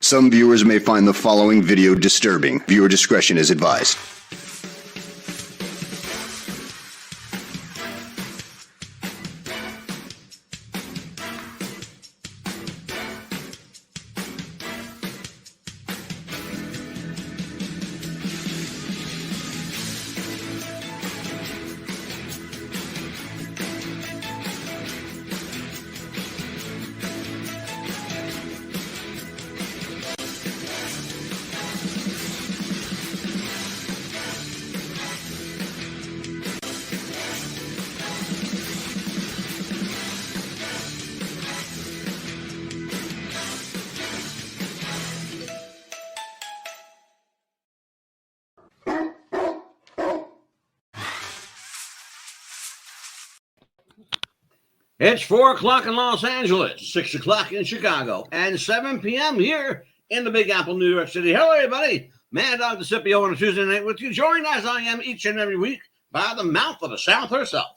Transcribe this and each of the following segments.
Some viewers may find the following video disturbing. Viewer discretion is advised. It's 4 o'clock in Los Angeles, 6 o'clock in Chicago, and 7 p.m. here in the Big Apple, New York City. Hello, everybody. Mad Dog DeCipio on a Tuesday night with you, joined as I am each and every week by the mouth of the South herself,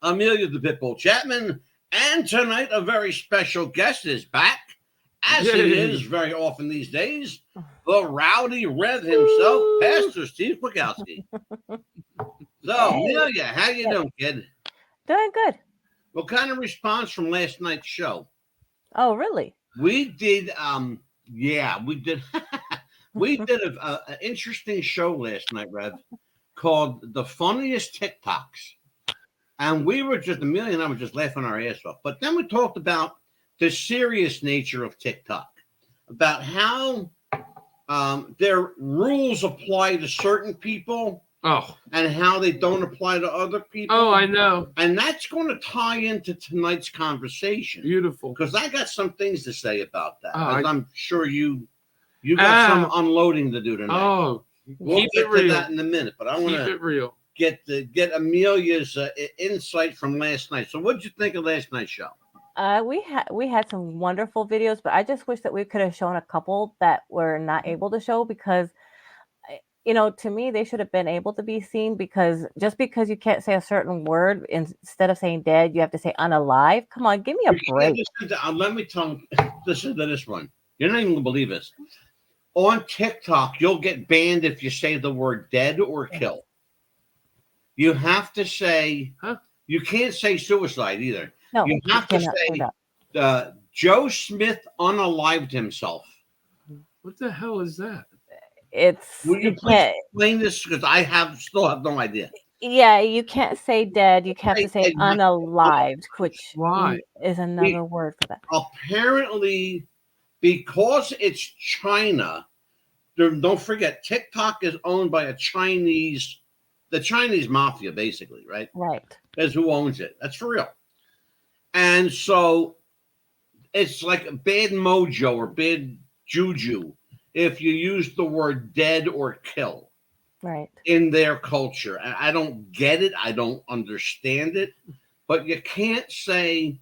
Amelia the Pitbull Chapman. And tonight, a very special guest is back, as he is very often these days, the Rowdy Rev himself, Pastor Steve Kwiatkowski. So, Amelia, how you doing, kid? Doing good. What kind of response from last night's show? Oh, really? We did, we did. We did an interesting show last night, Rev, called The Funniest TikToks. And we were just, Amelia and I were just laughing our ass off. But then we talked about the serious nature of TikTok, about how their rules apply to certain people. Oh, and how they don't apply to other people. Oh, I know. And that's going to tie into tonight's conversation. Beautiful. Because I got some things to say about that. Oh, I'm sure you got some unloading to do tonight. Oh, we'll get to that in a minute. But I want to get Amelia's insight from last night. So what did you think of last night's show? We had some wonderful videos, but I just wish that we could have shown a couple that were not able to show because to me, they should have been able to be seen because just because you can't say a certain word, instead of saying dead, you have to say unalive. Come on, give me a break. Let me listen to this one. You're not even going to believe this. On TikTok, you'll get banned if you say the word dead or kill. You have to say, you can't say suicide either. No, you have to say, Joe Smith unalived himself. What the hell is that? Will you please explain this? Because I still have no idea. Yeah, you can't say dead. You have to say unalived, which is another word for that. Apparently, because it's China, don't forget, TikTok is owned by the Chinese mafia, basically, right? Right. That's who owns it. That's for real. And so it's like a bad mojo or bad juju if you use the word dead or kill in their culture. I don't get it. I don't understand it. But you can't say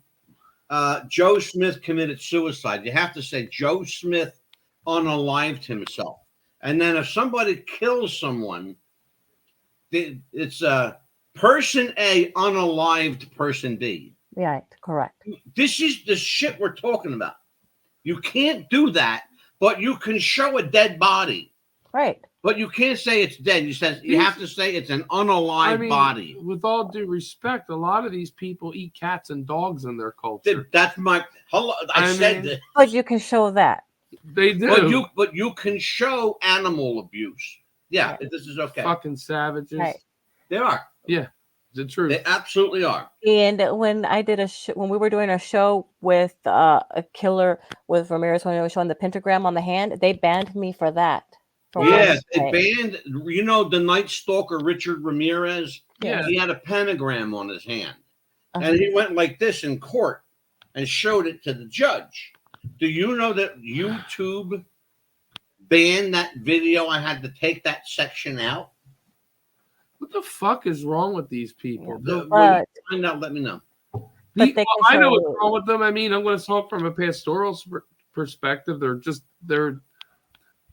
Joe Smith committed suicide. You have to say Joe Smith unalived himself. And then if somebody kills someone, it's person A unalived person B. Right, correct. This is the shit we're talking about. You can't do that. But you can show a dead body. Right. But you can't say it's dead. You have to say it's an unalived body. With all due respect, a lot of these people eat cats and dogs in their culture. That's my... I said that. But you can show that. They do. But you can show animal abuse. Yeah, this is okay. Fucking savages. Right. They are. Yeah. The truth. They absolutely are. And when I did when we were doing a show with a killer with Ramirez, when I was showing the pentagram on the hand, they banned me for that. Yes, they banned. The Night Stalker Richard Ramirez. Yeah, he had a pentagram on his hand, and he went like this in court and showed it to the judge. Do you know that YouTube banned that video? I had to take that section out. What the fuck is wrong with these people? When you find out, let me know. I know what's wrong with them. I mean, I'm going to talk from a pastoral perspective.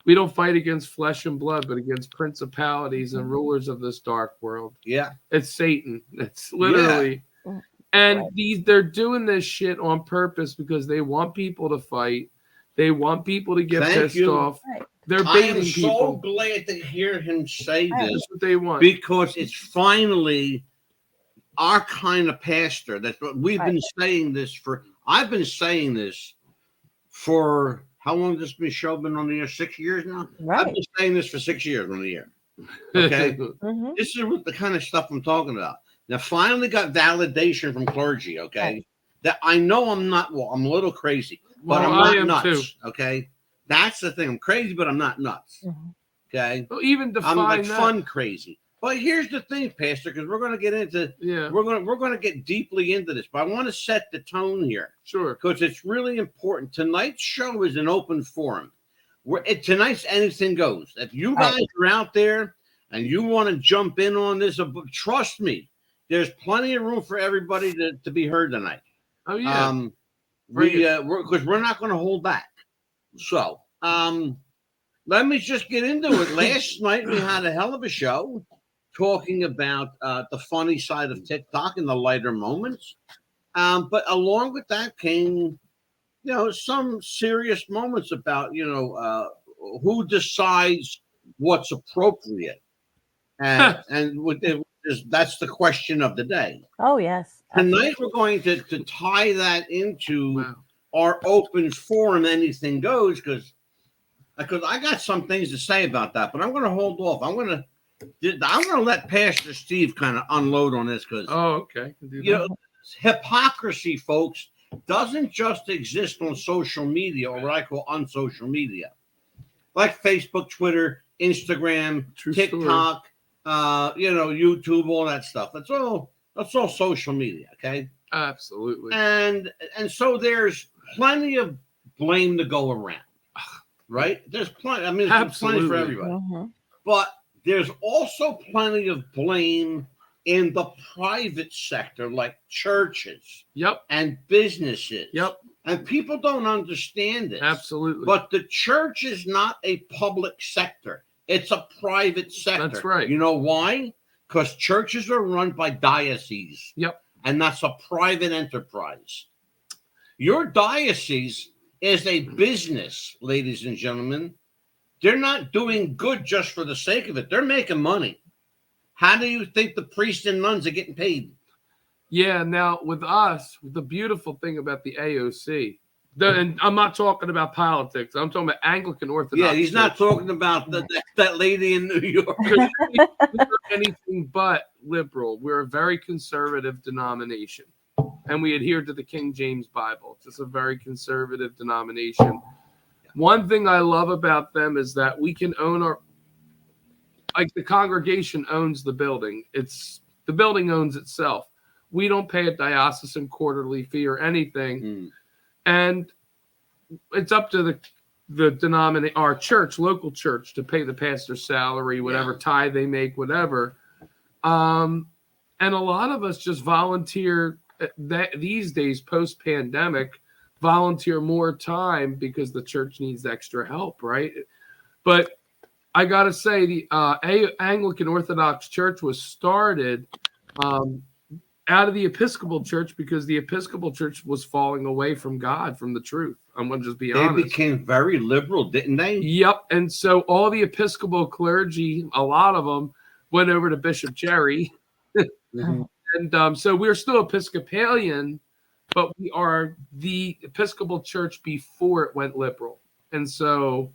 We don't fight against flesh and blood, but against principalities and rulers of this dark world. Yeah. It's Satan. It's literally. Yeah. And they're doing this shit on purpose because they want people to fight. They want people to get Thank pissed you. off. Right. They're I baiting am so people. glad to hear him say Right. this That's what they want. because it's finally our kind of pastor. That's what we've been saying this for. I've been saying this for how long has this show been on the air? 6 years now? I've Right. been saying this for 6 years on the air. Okay. Hmm. This is the kind of stuff I'm talking about. Now, finally got validation from clergy, okay? Right. That I know I'm not, well, I'm a little crazy, but Well, I'm I not am nuts, too. okay? That's the thing. I'm crazy, but I'm not nuts, Mhm. okay? Well, even define I'm like that. fun crazy. But here's the thing, Pastor, because we're going to get into, Yeah, we're going to get deeply into this, but I want to set the tone here sure. because it's really important. Tonight's show is an open forum. Tonight's anything goes. If you guys are out there and you want to jump in on this, trust me, there's plenty of room for everybody to be heard tonight. Oh yeah. Because we're not going to hold back. So, let me just get into it. Last night we had a hell of a show talking about the funny side of TikTok and the lighter moments. But along with that came, some serious moments about, who decides what's appropriate. And that's the question of the day. Oh yes. Tonight we're going to tie that into Wow. our open forum, anything goes, because I got some things to say about that, but I'm going to hold off. I'm going to let Pastor Steve kind of unload on this because Oh, okay. Can do that. hypocrisy, folks, doesn't just exist on social media or what I call unsocial media, like Facebook, Twitter, Instagram, True story. TikTok, YouTube, all that stuff. That's all social media, okay? Absolutely. And so there's plenty of blame to go around, right? There's plenty. I mean, there's plenty for Absolutely. everybody. Mhm. But there's also plenty of blame in the private sector, like churches Yep. and businesses. Yep. And people don't understand this. Absolutely. But the church is not a public sector. It's a private sector. That's right. You know why? Because churches are run by dioceses. Yep. And that's a private enterprise. Your diocese is a business, ladies and gentlemen. They're not doing good just for the sake of it. They're making money. How do you think the priests and nuns are getting paid? Yeah. Now with us, the beautiful thing about the AOC, and I'm not talking about politics. I'm talking about Anglican Orthodox. Yeah, he's not Church. talking about that lady in New York. Because we're anything but liberal. We're a very conservative denomination, and we adhere to the King James Bible. It's just a very conservative denomination. One thing I love about them is that we can own like the congregation owns the building. The building owns itself. We don't pay a diocesan quarterly fee or anything. And it's up to our church, local church, to pay the pastor's salary, whatever tithe they make, whatever. And a lot of us just volunteer these days, post-pandemic, volunteer more time because the church needs extra help, right? But I got to say, the Anglican Orthodox Church was started out of the Episcopal Church because the Episcopal Church was falling away from God, from the truth. I'm going to just be honest. They became very liberal, didn't they? Yep. And so all the Episcopal clergy, a lot of them, went over to Bishop Jerry. And so we're still Episcopalian, but we are the Episcopal Church before it went liberal. And so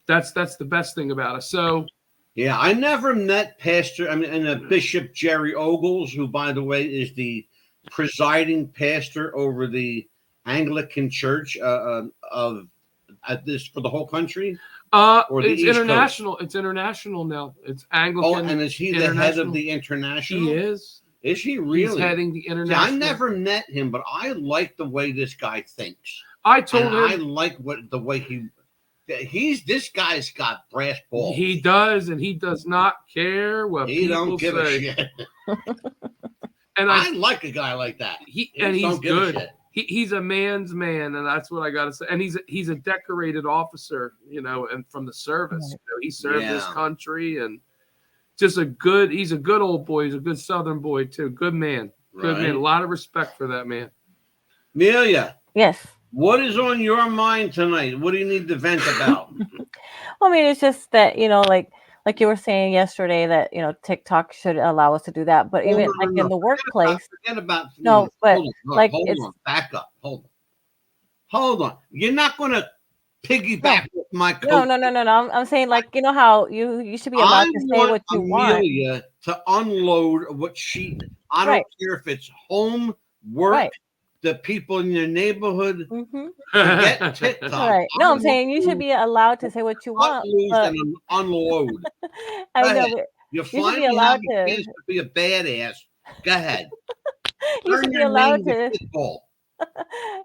that's the best thing about us. So yeah, I never met Bishop Jerry Ogles, who, by the way, is the presiding pastor over the Anglican Church for the whole country. Or the it's East international. Coast. It's international now. It's Anglican. Oh, and is he the head of the international? He is. Is he really? He's heading the international. See, I never met him, but I like the way this guy thinks. I told him. I like the way this guy's got brass balls. He does, and he does not care what he people don't give say. a shit. And I like a guy like that. He's don't give good. A shit. He's a man's man, and that's what I got to say. And he's a decorated officer, and from the service. He served his country, and just he's a good old boy. He's a good Southern boy too. Good man. Good man. A lot of respect for that man. Amelia. Yes. What is on your mind tonight? What do you need to vent about? Well, I mean, it's just that, like you were saying yesterday that, TikTok should allow us to do that. But Oh, even no, like no, in no. the workplace, Forget about. no, but like Hold it's on. Back up. Hold on. You're not going to no, piggyback with my no, coach. no, no, no, no. I'm saying like, how you should be I allowed to say want what you want. Amelia to unload what she. I Right, don't care if it's home, work, right. the people in your neighborhood. Mm-hmm. Forget TikTok. Right. I No, I'm want saying you should to be allowed to say what you cut want, loose but and unload. Go I know, ahead. but You you should be finally have allowed a to chance to be a badass. Go ahead. you Turn should be your allowed name to to football.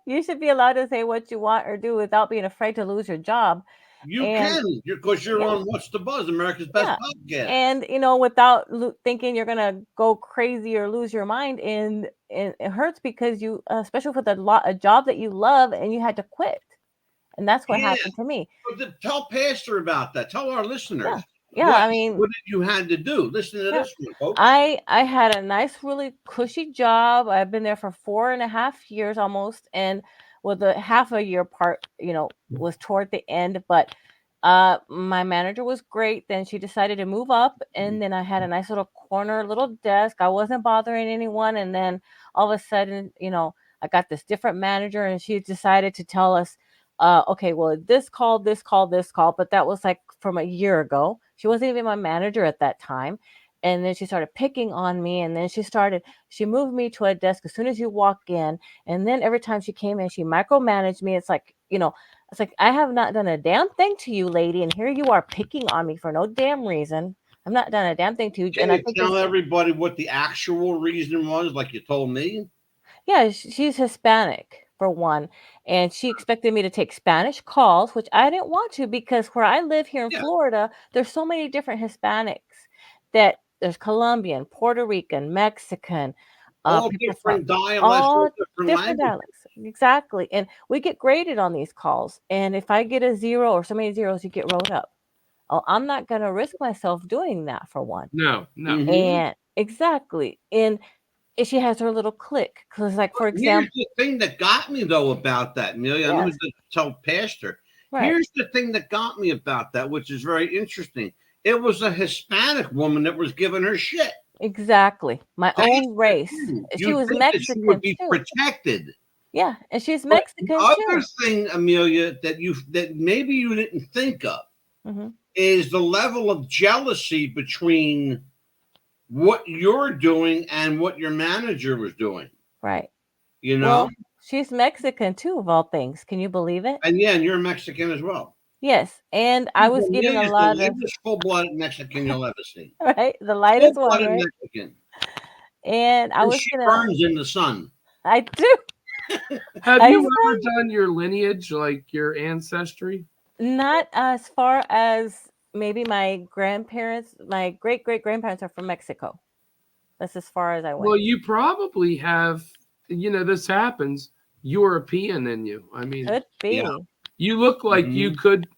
you should be allowed to say what you want or do without being afraid to lose your job. You And can, because you're yeah, on What's the Buzz, America's Best yeah. Podcast. And without thinking you're gonna go crazy or lose your mind, and it hurts because you, especially with a job that you love, and you had to quit, and that's what Yeah, happened to me. but tell Pastor about that. Tell our Yeah, listeners yeah. I mean, what did you had to do. Listen to yeah. this one, folks. I had a nice, really cushy job. I've been there for 4.5 years almost, and with the half a year part, was toward the end. But my manager was great. Then she decided to move up, and then I had a nice little corner, little desk. I wasn't bothering anyone, and then all of a sudden, I got this different manager, and she decided to tell us, okay, well, this call, this call, this call, but that was like from a year ago. She wasn't even my manager at that time. And then she started picking on me, and then she moved me to a desk as soon as you walk in. And then every time she came in, she micromanaged me. It's like, I have not done a damn thing to you, lady, and here you are picking on me for no damn reason. I've not done a damn thing to you. Can And I you think tell everybody what the actual reason was, like you told me? yeah, she's Hispanic for one, and she expected me to take Spanish calls, which I didn't want to because where I live here in Yeah, Florida, there's so many different Hispanics that there's Colombian, Puerto Rican, Mexican, all people from different dialects, all all different different languages. dialects. Exactly. And we get graded on these calls. And if I get a zero or so many zeros, you get rolled up. Oh, I'm not going to risk myself doing that for one. No. And exactly. And she has her little clique. Because, like, for Here's example, the thing that got me though about that, Amelia. Let me yes, just tell Pastor. right. Here's the thing that got me about that, which is very interesting. It was a Hispanic woman that was giving her shit. Exactly. My That's own the race. thing. She You was think that she would Mexican be too. protected. Yeah, and she's But the Mexican other too. thing, Amelia, that maybe you didn't think of Hmm. is the level of jealousy between what you're doing and what your manager was doing. Right. You know? Well, she's Mexican too, of all things. Can you believe it? And yeah, and you're Mexican as well. Yes. And I was getting a Amelia's the lot of latest full-blooded Mexican you'll ever see. right, the lightest one, Full-blooded right? Mexican. And I And was she gonna burns in the sun. I do. Have I you said ever done your lineage, like your ancestry? not as far as maybe my grandparents, my great great grandparents are from Mexico. That's as far as I Well, went. you probably have, this happens, European in you. I mean, Could be. Yeah. you look like you Mhm. could,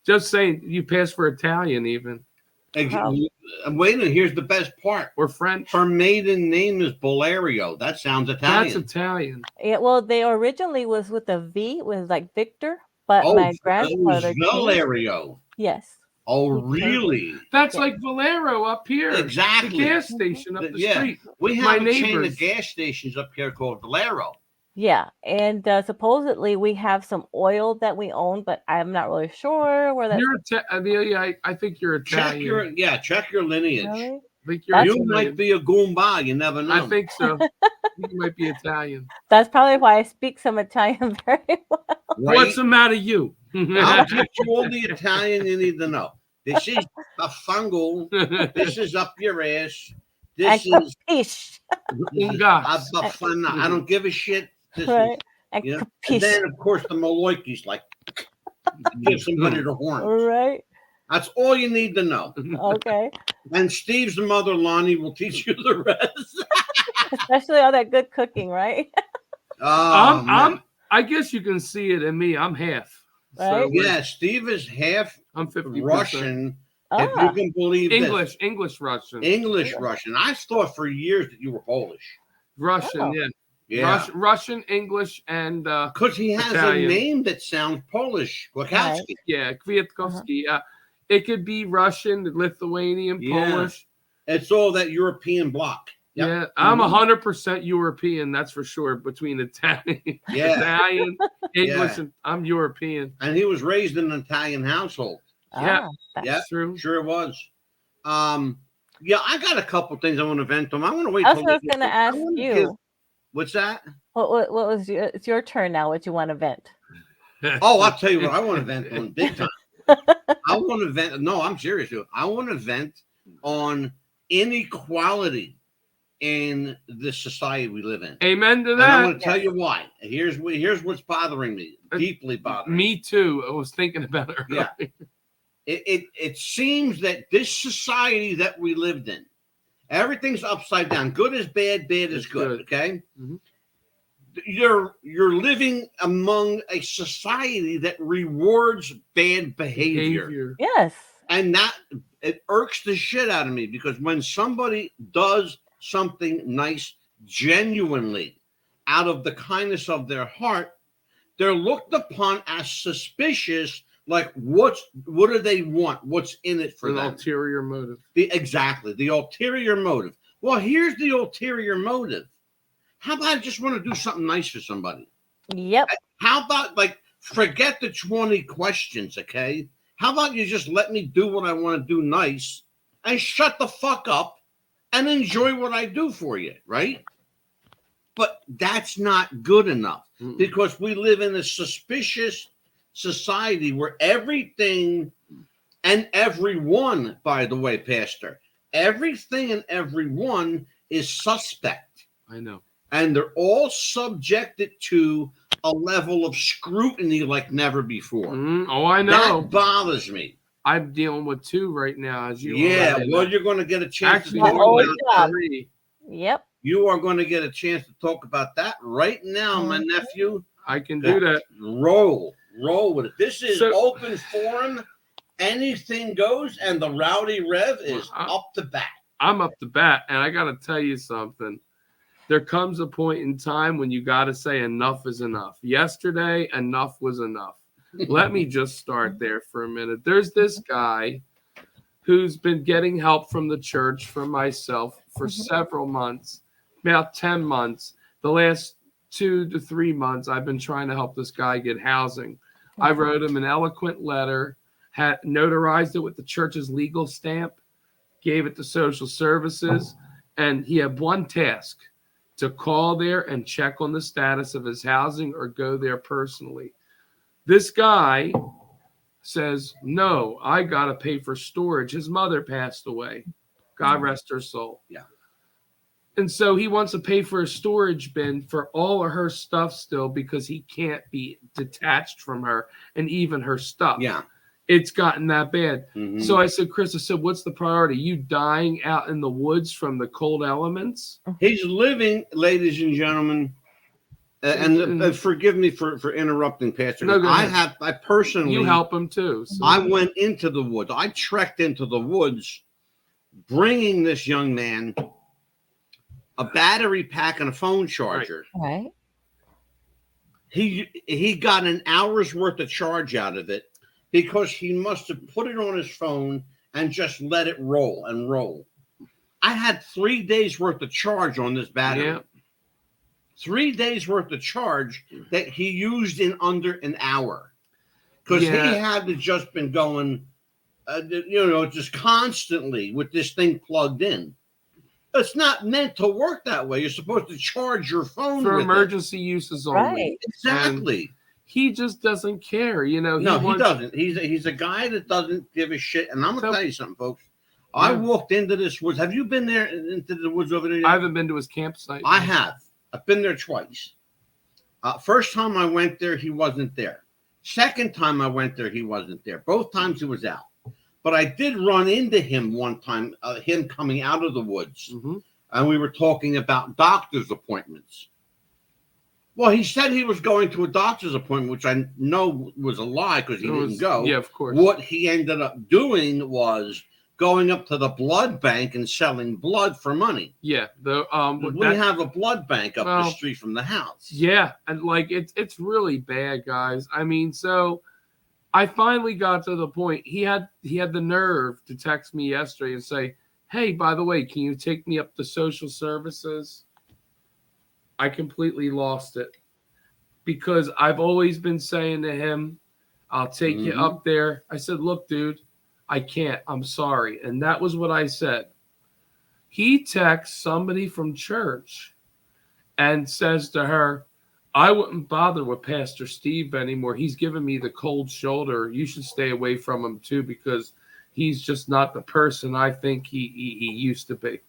just saying, you pass for Italian even, Probably. Wait a minute, here's the best part. or French. Her maiden name is Valerio. That sounds That's Italian. Italian. Yeah, well, they originally was with a V, was like Victor, but Oh, my it was grandfather changed. Valerio. Yes. Oh, He changed it. really? That's Yeah. like Valero up here. Exactly. The gas station up the Yeah. street. We My have a chain neighbors. of gas stations up here called Valero. Yeah, and supposedly we have some oil that we own, but I'm not really sure where that's You're Amelia, I think you're Check Italian. check your lineage. really. I think you're That's You Italian. might be a Goomba. You never know. I think so. I think you might be Italian. That's probably why I speak some Italian very well. Right? What's the matter, you? I'll teach you all the Italian you need to know. This is a fungal. This is up your ass. And This is capiche, Ungas. a bafana. I don't give a shit. This right? is, And you know. And capiche, then, of course, the Maloikis, like, give somebody the horn. right? That's all you need to know. Okay. And Steve's mother, Lonnie, will teach you the rest. Especially all that good cooking, right? Oh, man. I guess you can see it in me. I'm half. Right? So Yeah, Steve is half I'm 50% Russian, if you Ah, can believe English Russian. this. English Russian. I thought for years that you were Polish. Russian, Oh. yeah. Yeah. Russian, English, and Because he has Italian. a name that sounds Polish. Kwiatkowski. yeah, Kwiatkowski. It could be Russian, Lithuanian, Yeah. Polish. It's all that European bloc. Yep. Yeah, I'm 100% European. That's for sure. Between Italian, Yeah. Italian, English, Yeah. and I'm European. And he was raised in an Italian household. Yeah. That's Yeah. True. Sure it was. Yeah, I got a couple things I want to vent on. I want to wait. I was till just going to ask you. What's that? What was your, it's your turn now. What you want to vent? Oh, I'll tell you what I want to vent on big time. I want to vent. No, I'm serious. Dude. I want to vent on inequality in the society we live in. Amen to And I'm that. going to tell you why. Here's what's bothering me, deeply bothering Me too. I was thinking about it. Yeah. It seems that this society that we lived in, everything's upside down. Good is bad, bad is It's good. good. Okay. Mhm. You're living among a society that rewards bad behavior. Yes. And that it irks the shit out of me because when somebody does something nice genuinely out of the kindness of their heart, they're looked upon as suspicious. Like what do they want? What's in it for An them? ulterior motive. Exactly, the ulterior motive. Well, here's the ulterior motive. How about I just want to do something nice for somebody? Yep. How about forget the 20 questions, okay? How about you just let me do what I want to do nice and shut the fuck up and enjoy what I do for you, right? But that's not good enough because we live in a suspicious society where everything and everyone, by the way, Pastor, everything and everyone is suspect. I know. And they're all subjected to a level of scrutiny like never before. Oh, I know. That bothers me. I'm dealing with 2 right now. As you Yeah, already well, know. you're going to get a chance Actually, to talk old about job. 3. Yep. You are going to get a chance to talk about that right now, my nephew. I can do that. Roll with it. This is So- open forum. Anything goes, and the Rowdy Rev is up to bat. I'm up to bat, and I got to tell you something. There comes a point in time when you got to say enough is enough. Yesterday, enough was enough. Let me just start there for a minute. There's this guy who's been getting help from the church, from myself, for several months, about 10 months. The last 2 to 3 months, I've been trying to help this guy get housing. I wrote him an eloquent letter, had notarized it with the church's legal stamp, gave it to social services, and he had one task: to call there and check on the status of his housing or go there personally. This guy says, no, I got to pay for storage. His mother passed away. God rest her soul. Yeah. And so he wants to pay for a storage bin for all of her stuff still because he can't be detached from her and even her stuff. Yeah. It's gotten that bad. Mhm. So I said, Chris, I said, what's the priority? You dying out in the woods from the cold elements? He's living, ladies and gentlemen, and forgive me for interrupting, Pastor. No, go ahead. I personally, You help him too. So. I went into the woods. I trekked into the woods, bringing this young man a battery pack and a phone charger. Right. He got an hour's worth of charge out of it because he must have put it on his phone and just let it roll and roll. I had 3 days worth of charge on this battery. Yeah. 3 days worth of charge that he used in under an hour because he had to just been going, just constantly with this thing plugged in. It's not meant to work that way. You're supposed to charge your phone For with emergency uses only. Right. it. Exactly. He just doesn't care. You know, He doesn't. He's a guy that doesn't give a shit. And I'm gonna tell you something, folks. I walked into this woods. Have you been there into the woods over there yet? I haven't been to his campsite. I have. I've been there twice. First time I went there, he wasn't there. Second time I went there, he wasn't there. Both times he was out. But I did run into him one time, him coming out of the woods. Mm-hmm. And we were talking about doctor's appointments. Well, he said he was going to a doctor's appointment, which I know was a lie because he didn't go. Yeah, of course. What he ended up doing was going up to the blood bank and selling blood for money. Yeah, We have a blood bank up the Well, street from the house. yeah, and like it's really bad, guys. I mean, so I finally got to the point. He had the nerve to text me yesterday and say, "Hey, by the way, can you take me up to social services?" I completely lost it because I've always been saying to him, "I'll take you up there." I said, "Look, dude, I can't. I'm sorry." And that was what I said. He texts somebody from church and says to her, "I wouldn't bother with Pastor Steve anymore. He's giving me the cold shoulder. You should stay away from him too because he's just not the person I think he used to be."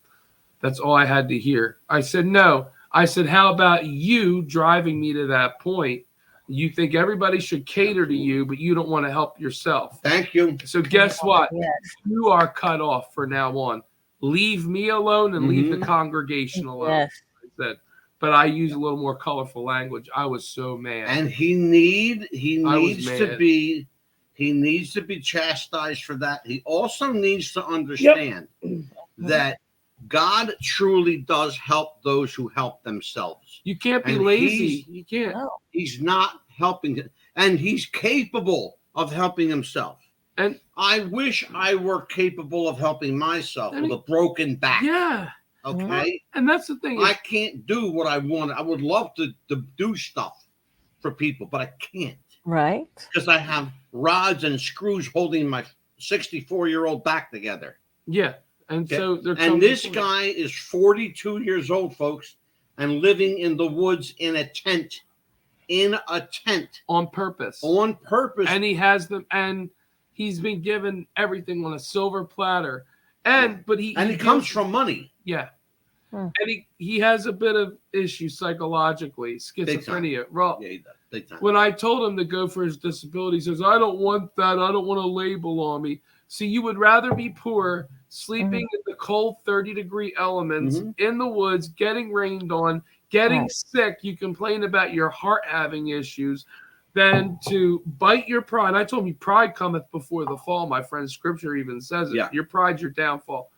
That's all I had to hear. I said, "No." I said, "How about you driving me to that point? You think everybody should cater to you, but you don't want to help yourself." Thank you. So guess what? Yes. You are cut off from now on. Leave me alone and leave the congregation alone. Yes. I said, but I use a little more colorful language. I was so mad. And he needs to mad. be chastised for that. He also needs to understand that God truly does help those who help themselves. You can't be And lazy. You can't. No. He's not helping, and he's capable of helping himself. And I wish I were capable of helping myself I with mean, a broken back. yeah. Okay. And that's the thing. I can't do what I want. I would love to do stuff for people, but I can't Right. because I have rods and screws holding my 64-year-old back together. Yeah. And so they're And this guy is 42 years old, folks, and living in the woods in a tent. on purpose. On purpose. And he has them, and he's been given everything on a silver platter. And but he comes from money. Yeah. Hmm. And he has a bit of issues psychologically, schizophrenia. Well, Yeah, he does. Big time. when I told him to go for his disability, he says, "I don't want that. I don't want a label on me." So you would rather be poor, sleeping in the cold 30-degree elements in the woods, getting rained on, getting sick. You complain about your heart having issues than to bite your pride. I told him, pride cometh before the fall. My friend, scripture even says it. Yeah. Your pride's your downfall.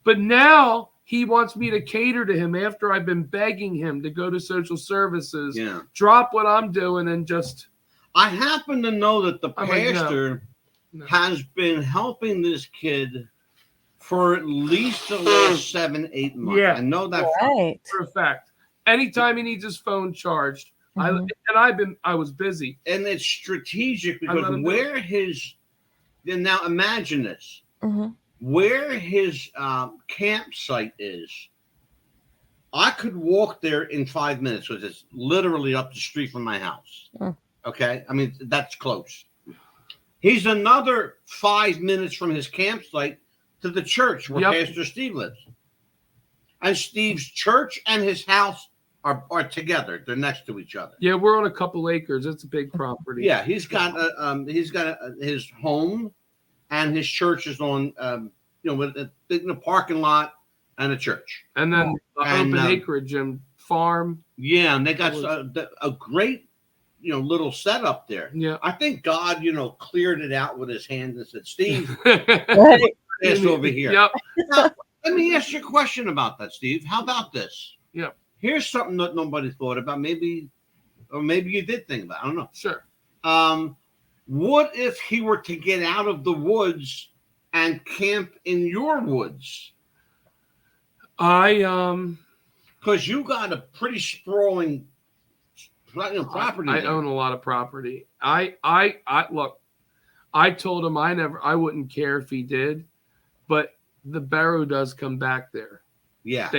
But now he wants me to cater to him after I've been begging him to go to social services, Yeah. drop what I'm doing, and just. I happen to know that the I'm like, no. pastor No. has been helping this kid for at least the last 7-8 months. Yeah. I know that. Right. For a fact. Anytime he needs his phone charged, I was busy. And it's strategic I let because him do where now imagine this, Mm-hmm. where his campsite is, I could walk there in 5 minutes because it's literally up the street from my house. Mm. Okay. I mean, that's close. He's another 5 minutes from his campsite to the church where Pastor Steve lives. And Steve's church and his house are together. They're next to each other. Yeah, we're on a couple acres. It's a big property. Yeah, he's got his home, and his church is on with in a parking lot and a church. And then And, open acreage and farm. Yeah, and they got a great little setup there. Yeah. I think God cleared it out with his hand and said, "Steve, Right. this over here." Yep. Now, let me ask you a question about that, Steve. How about this? Yep. Here's something that nobody thought about. Maybe you did think about. I don't know. Sure. What if he were to get out of the woods and camp in your woods? Because you got a pretty sprawling property. I own a lot of property. I look. I told him I wouldn't care if he did, but the Barrow does come back there. Yeah.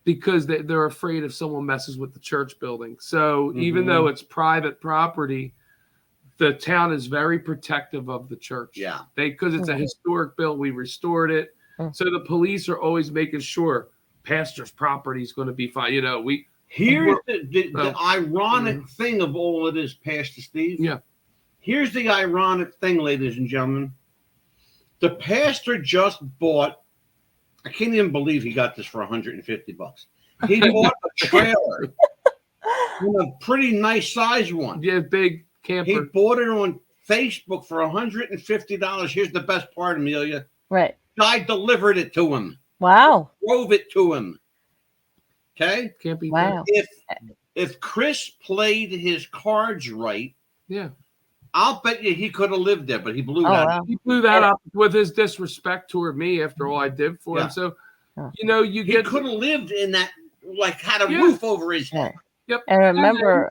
Because they're afraid if someone messes with the church building. So even though it's private property, the town is very protective of the church. Yeah. Because it's a historic building, we restored it. So the police are always making sure pastor's property is going to be fine. Here's the ironic thing of all of this, Pastor Steve. Yeah. Here's the ironic thing, ladies and gentlemen. The pastor just bought, I can't even believe he got this for $150. He bought a trailer, a pretty nice size one. Yeah, big camper. He bought it on Facebook for $150. Here's the best part, Amelia. Right. Guy delivered it to him, Wow. drove it to him. Okay? Can't be Wow. If Chris played his cards right, Yeah. I'll bet you he could have lived there, but he blew Oh, that. wow. He blew that up with his disrespect toward me after all I did for Yeah. him. So, Yeah. you know, you He get could have lived in that, like, had a Yeah. roof over his head. Yep. And remember,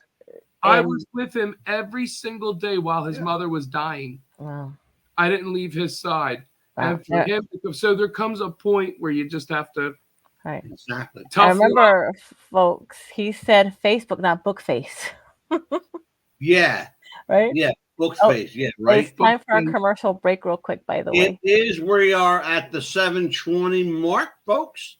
I and- was with him every single day while his Yeah. mother was dying. wow. I didn't leave his side. Wow. And for him, so there comes a point where you just have to Right. Exactly. I tough remember, folks, he said Facebook, not book face. Yeah. Right? Yeah. Book Oh, space. Yeah. Right. It's time for a Booking. commercial break, real quick, by the It way. is. We are at the 7:20 mark, folks.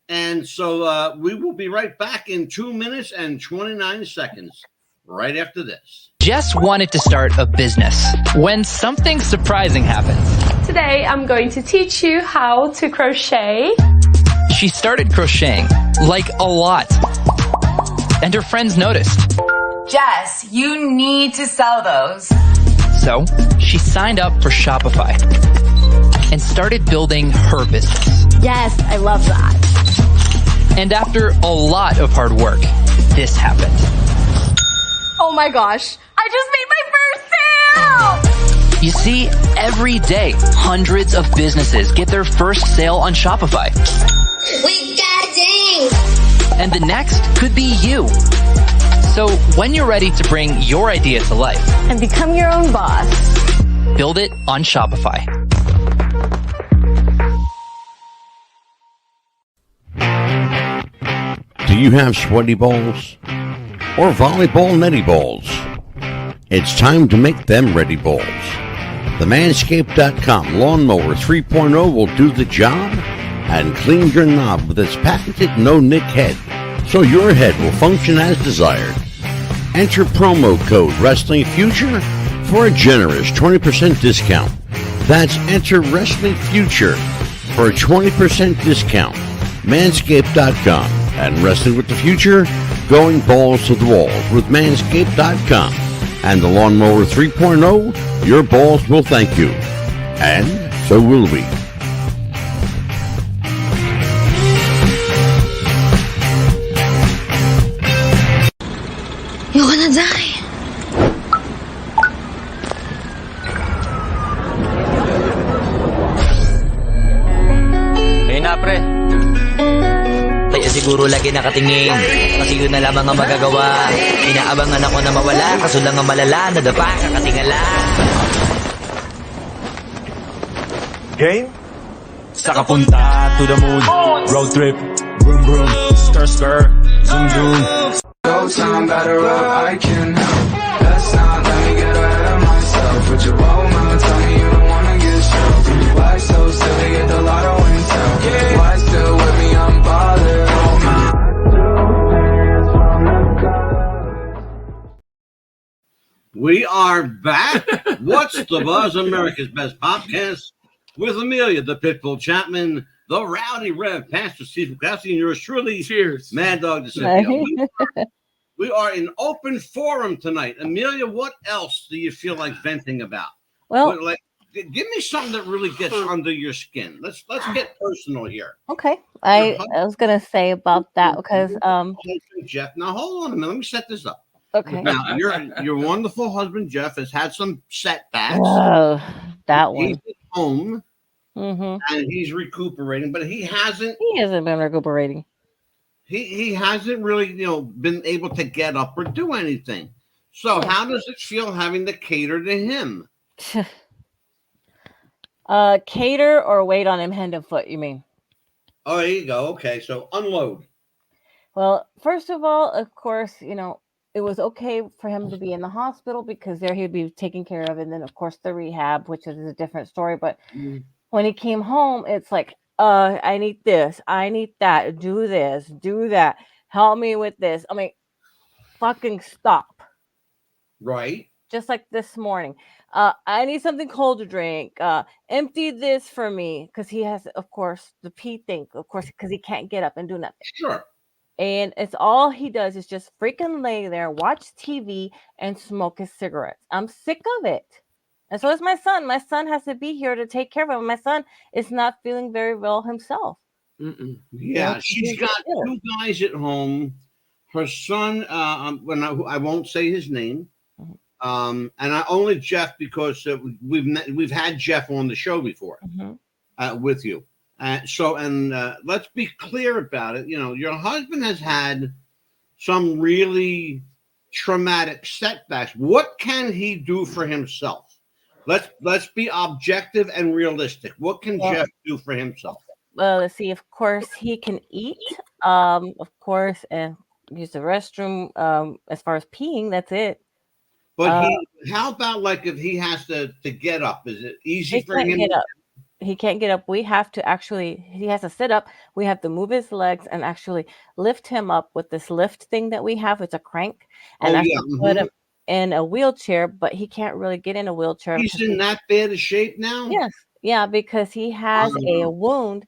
And so we will be right back in 2 minutes and 29 seconds, right after this. Jess wanted to start a business when something surprising happened. Today I'm going to teach you how to crochet. She started crocheting, like a lot. And her friends noticed. Jess, you need to sell those. So she signed up for Shopify and started building her business. Yes, I love that. And after a lot of hard work, this happened. Oh my gosh, I just made my first sale! You see, every day, hundreds of businesses get their first sale on Shopify. We got dings! And the next could be you. So when you're ready to bring your idea to life, And become your own boss. build it on Shopify. Do you have sweaty balls or volleyball netty balls? It's time to make them ready balls. The Manscaped.com Lawnmower 3.0 will do the job and clean your knob with its patented no-nick head, so your head will function as desired. Enter promo code Wrestling Future for a generous 20% discount. That's enter Wrestling Future for a 20% discount. Manscaped.com and Wrestling with the Future, going balls to the walls with Manscaped.com and the Lawnmower 3.0, your balls will thank you. And so will we. You're gonna die. Ayun na, pre. Kaya siguro lagi nakatingin. Kasi yun na lamang ang magagawa. Inaabangan ako na mawala. Kaso lang ang malala. Nadapa, kakatingala. Game? Sa kapunta to the moon. Road trip. Vroom vroom. Skr skr. Zoom zoom. No time, better up, I can help. Let's not let me get ahead of myself. Put your ball mouth, tell me you don't wanna get stroked. Why so silly, get the lotto and tell. Why still with me, I'm bothered. Oh my. We are back. What's the Buzz? America's Best Podcast with Amelia, the Pitbull Chapman, the Rowdy Rev, Pastor Steve Cassie, and yours truly, cheers. Mad Dog DeCipio. We are in open forum tonight. Amelia, what else do you feel like venting about? Well, Give me something that really gets under your skin. Let's get personal here. okay. I was gonna say about that because Jeff. Now hold on a minute. Let me set this up. okay. Now your wonderful husband Jeff has had some setbacks. Oh, that He's one. at home Mm-hmm. and he's recuperating, but he hasn't He hasn't been recuperating. he hasn't really been able to get up or do anything. So how does it feel having to cater to him? Cater or wait on him hand and foot, you mean? Oh, there you go. Okay, so unload. Well, first of all, of course, it was okay for him to be in the hospital because there he'd be taken care of. And then, of course, the rehab, which is a different story. But when he came home, it's like, I need this. I need that. Do this. Do that. Help me with this. I mean, fucking stop. Right. Just like this morning. I need something cold to drink. Empty this for me. Because he has, of course, the pee thing. Of course, because he can't get up and do nothing. Sure. And it's all he does is just freaking lay there, watch TV, and smoke his cigarettes. I'm sick of it. And so is my son. My son has to be here to take care of him. My son is not feeling very well himself. Yeah, she's got two guys at home. Her son, I won't say his name, and I only Jeff because we've had Jeff on the show before with you. Let's be clear about it. You know, your husband has had some really traumatic setbacks. What can he do for himself? Let's be objective and realistic. What can Jeff do for himself? Well, let's see. Of course, he can eat. Of course, and use the restroom. As far as peeing, that's it. But how about like if he has to get up? Is it easy for him? Get up. He can't get up. We have to he has to sit up. We have to move his legs and actually lift him up with this lift thing that we have. It's a crank. And put him in a wheelchair, but he can't really get in a wheelchair. He's in that bad a shape now? Yes. Yeah, because he has a wound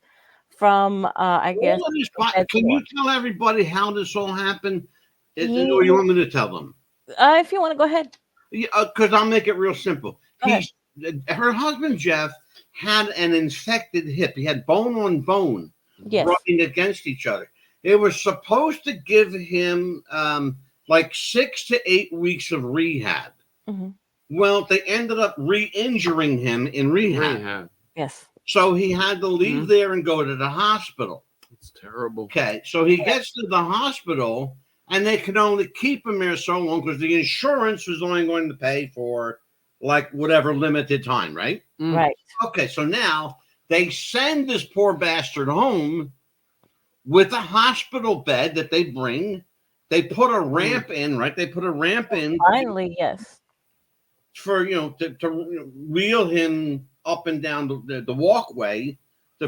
from, I guess. Can you tell everybody how this all happened? Or you want me to tell them? If you want to go ahead. Because I'll make it real simple. Her husband, Jeff, had an infected hip. He had bone on bone rubbing against each other. They were supposed to give him like 6 to 8 weeks of rehab. Well, they ended up re-injuring him in rehab. Yes. So he had to leave there and go to the hospital. It's terrible. Okay, so he gets to the hospital, and they can only keep him there so long because the insurance was only going to pay for like whatever limited time, right? Right. Okay, so now they send this poor bastard home with a hospital bed that they bring. They put a ramp in, right? They put a ramp in. Finally, yes. For, to wheel him up and down the walkway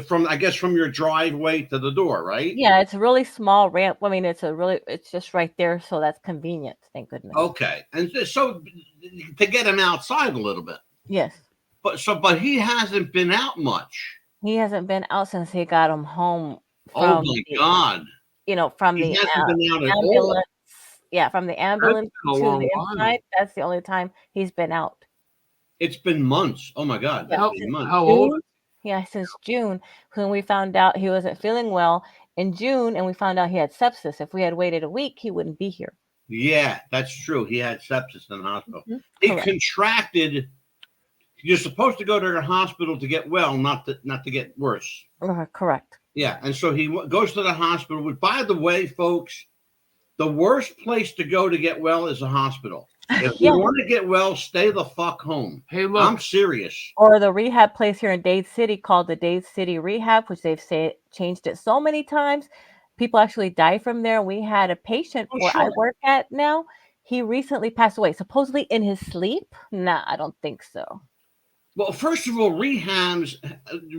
from your driveway to the door, right? Yeah, it's a really small ramp. I mean, it's just right there, so that's convenient. Thank goodness. Okay, and so to get him outside a little bit. Yes. But he hasn't been out much. He hasn't been out since he got him home. Oh my God! From he the hasn't been out at ambulance. all. Yeah, from the ambulance to the inside. That's the only time he's been out. It's been months. Oh my God! Yeah. How old? Yeah, since June, when we found out he wasn't feeling well in June, and we found out he had sepsis. If we had waited a week, he wouldn't be here. Yeah, that's true. He had sepsis in the hospital. He contracted. You're supposed to go to the hospital to get well, not to get worse. Correct. Yeah, and so he goes to the hospital. Which, by the way, folks, the worst place to go to get well is a hospital. If you want to get well, stay the fuck home. Hey, look, I'm serious. Or the rehab place here in Dade City called the Dade City Rehab, which they've changed it so many times. People actually die from there. We had a patient where I work at now. He recently passed away, supposedly in his sleep. Nah, I don't think so. Well, first of all, rehabs,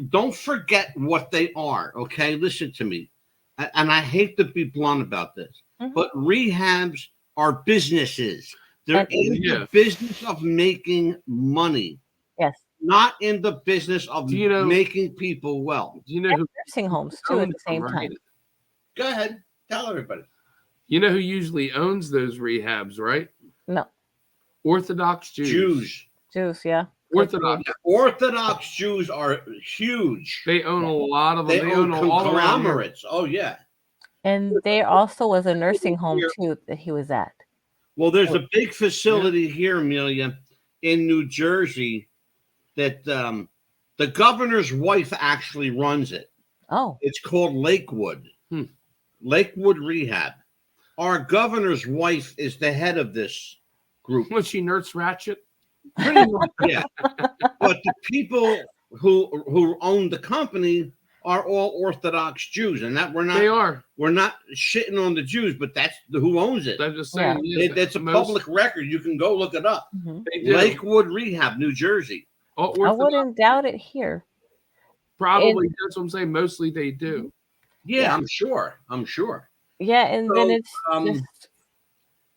don't forget what they are, okay? Listen to me. And I hate to be blunt about this, but rehabs are businesses. They're in the business of making money. Yes. Not in the business of making people well. Do you know who nursing homes too at the same time? Go ahead. Tell everybody. You know who usually owns those rehabs, right? No. Orthodox Jews. Jews, yeah. Orthodox Jews are huge. They own a lot of them. They own conglomerates. Oh, yeah. And there also was a nursing home too that he was at. Well, there's a big facility here, Amelia, in New Jersey that the governor's wife actually runs it. Oh. It's called Lakewood. Lakewood Rehab. Our governor's wife is the head of this group. Was she Nurse Ratchet? Pretty much, yeah. But the people who own the company are all Orthodox Jews, and that we're not shitting on the Jews, but that's who owns it. I'm just saying, it's a public record. You can go look it up. Lakewood Rehab, New Jersey. I wouldn't doubt it here. Probably, that's what I'm saying. Mostly they do. Yeah, I'm sure. Yeah, and then it's just...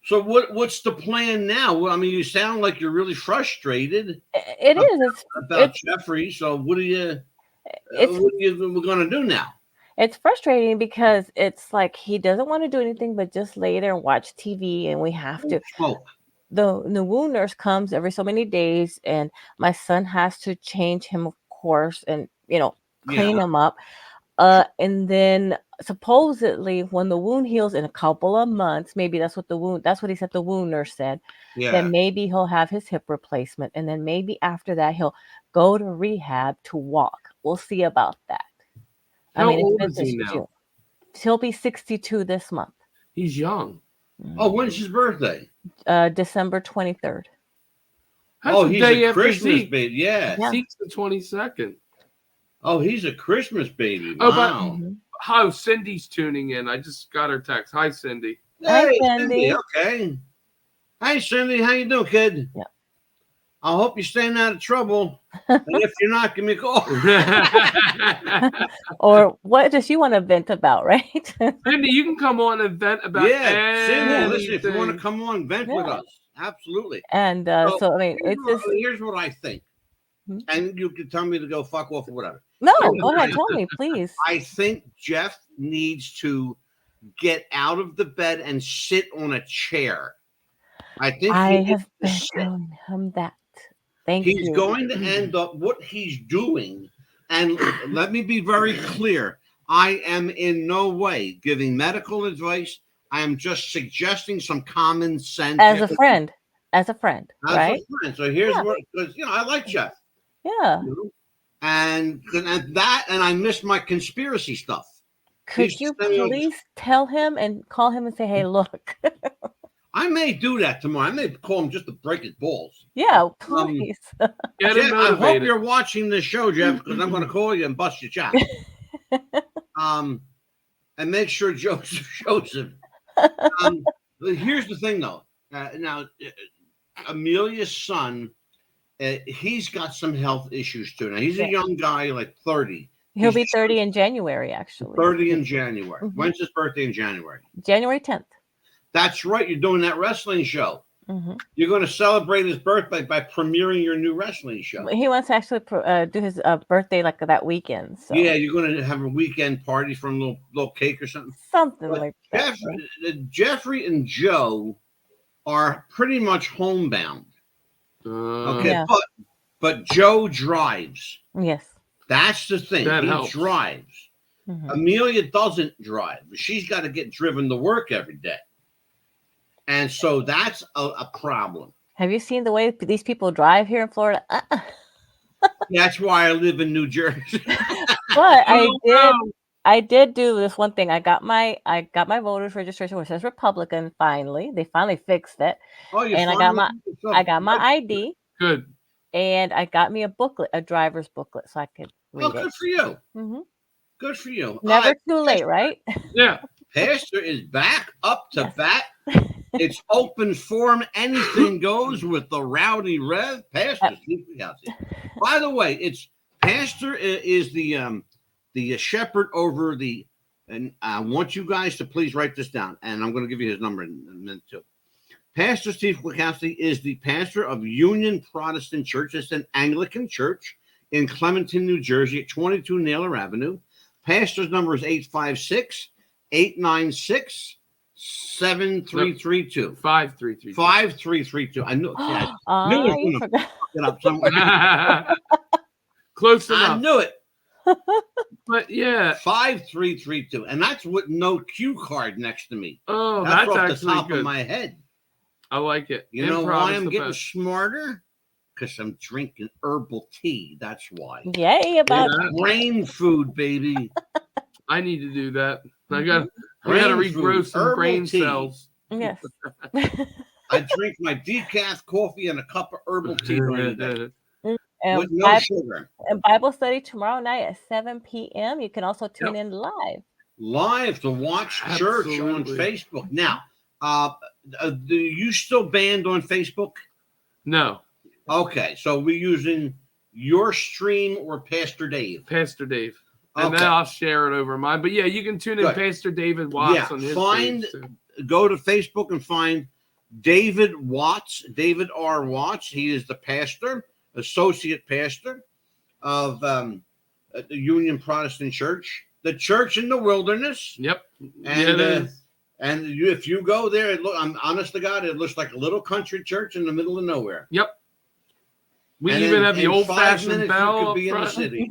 So what's the plan now? Well, I mean, you sound like you're really frustrated. It is about Jeffrey. So what are you going to do now? It's frustrating because it's like he doesn't want to do anything but just lay there and watch TV, and we have to. the wound nurse comes every so many days, and my son has to change him, of course, and clean Yeah. him up. And then supposedly when the wound heals in a couple of months, maybe that's what he said, the wound nurse said, Yeah. then maybe he'll have his hip replacement. And then maybe after that, he'll go to rehab to walk. We'll see about that. How it's old been is he since now? June. He'll be 62 this month, He's young. Oh, when's his birthday? December 23rd. That's Oh, the he's day a after Christmas Zeke. baby. Yeah. Yeah. Zeke's the 22nd. Oh, he's a Christmas baby. Oh, but- Wow. How Cindy's tuning in. I just got her text. Hi, Cindy. Hi, Hey, Cindy. Okay. Hey, Cindy. How you doing, kid? Yeah. I hope you're staying out of trouble. And if you're not, give me a call. Or what does she want to vent about, right? Cindy, you can come on and vent about Yeah, Cindy, listen, if you want to anything. come on, vent with Yeah. us. Absolutely. And So, so, I mean, it's just Here's what I think. Mhm. And you can tell me to go fuck off or whatever. no. Go ahead, tell me, please. I think Jeff needs to get out of the bed and sit on a chair. I think I he needs have to been sit. telling him that. Thank He's you. going to end up what he's doing. And let me be very clear. I am in no way giving medical advice. I am just suggesting some common sense. As a friend, As right? a friend. So here's Yeah. what, because I like Jeff. Yeah. And that, and I miss my conspiracy stuff. Could He's you sending those- please tell him and call him and say, hey, look. I may do that tomorrow. I may call him just to break his balls. Yeah, please. Get Jeff, him I hope motivated. you're watching this show, Jeff, because I'm going to call you and bust your chops. And make sure Joseph shows him. Here's the thing, though. Now, Amelia's son, he's got some health issues too. Now, he's a young guy, like 30. He'll be He's 30 in January, actually. 30 in January. Mhm. When's his birthday in January? January 10th. That's right. You're doing that wrestling show. Mhm. You're going to celebrate his birthday by premiering your new wrestling show. He wants to actually do his birthday like that weekend. So Yeah, you're going to have a weekend party for a little cake or something. something But like that. Jeffrey and Joe are pretty much homebound. Okay, Yeah. but Joe drives. Yes. That's the thing. That He helps. drives. Mhm. Amelia doesn't drive. She's got to get driven to work every day. And so that's a problem. Have you seen the way these people drive here in Florida? That's why I live in New Jersey. But Oh, I did do this one thing. I got my voters registration where it says Republican. Finally, they finally fixed it, Oh, you and I got my ID, Good. and I got me a booklet, a driver's booklet, so I could read Oh, it. good for you. Mhm. Good for you. Never too late, right? Yeah. Pastor is back up to bat. It's open forum. Anything goes with the Rowdy Rev. Pastor Steve Kwiatkowski. By the way, it's Pastor is the shepherd over the. And I want you guys to please write this down. And I'm going to give you his number in a minute too. Pastor Steve Kwiatkowski is the pastor of Union Protestant Church. It's an Anglican church in Clementon, New Jersey, at 22 Naylor Avenue. Pastor's number is 856-896-7332. 5332. 5332. I knew, yeah, I knew I was You going to forgot. fuck it up somewhere. Close I enough. knew it. But yeah. 5332. And that's with no cue card next to me. Oh, That's that's off the actually top good. of my head. I like it. You know Improv why is I'm the getting best. smarter? Because I'm drinking herbal tea. That's why. Yay about Yeah. Brain food, baby. I need to do that. I got to Brain regrow food, some herbal brain tea. cells. yes. I drink my decaf coffee and a cup of herbal tea during the day And with no sugar. Bible study tomorrow night at 7 p.m. You can also tune in live. Live to watch church on Absolutely. Facebook. Now, do you still banned on Facebook? No, Okay, so we're using your stream or Pastor Dave. Pastor Dave. And Okay. then I'll share it over mine. But yeah, you can tune in Good. Pastor David Watts Yeah, on his find- page too. Go to Facebook and find David Watts, David R. Watts. He is the pastor, associate pastor of the Union Protestant Church, the church in the wilderness. Yep. And Yeah, it is. And if you go there, I'm honest to God, it looks like a little country church in the middle of nowhere. Yep. We And even have the in 5 old-fashioned minutes, bell you could up be in the front. city.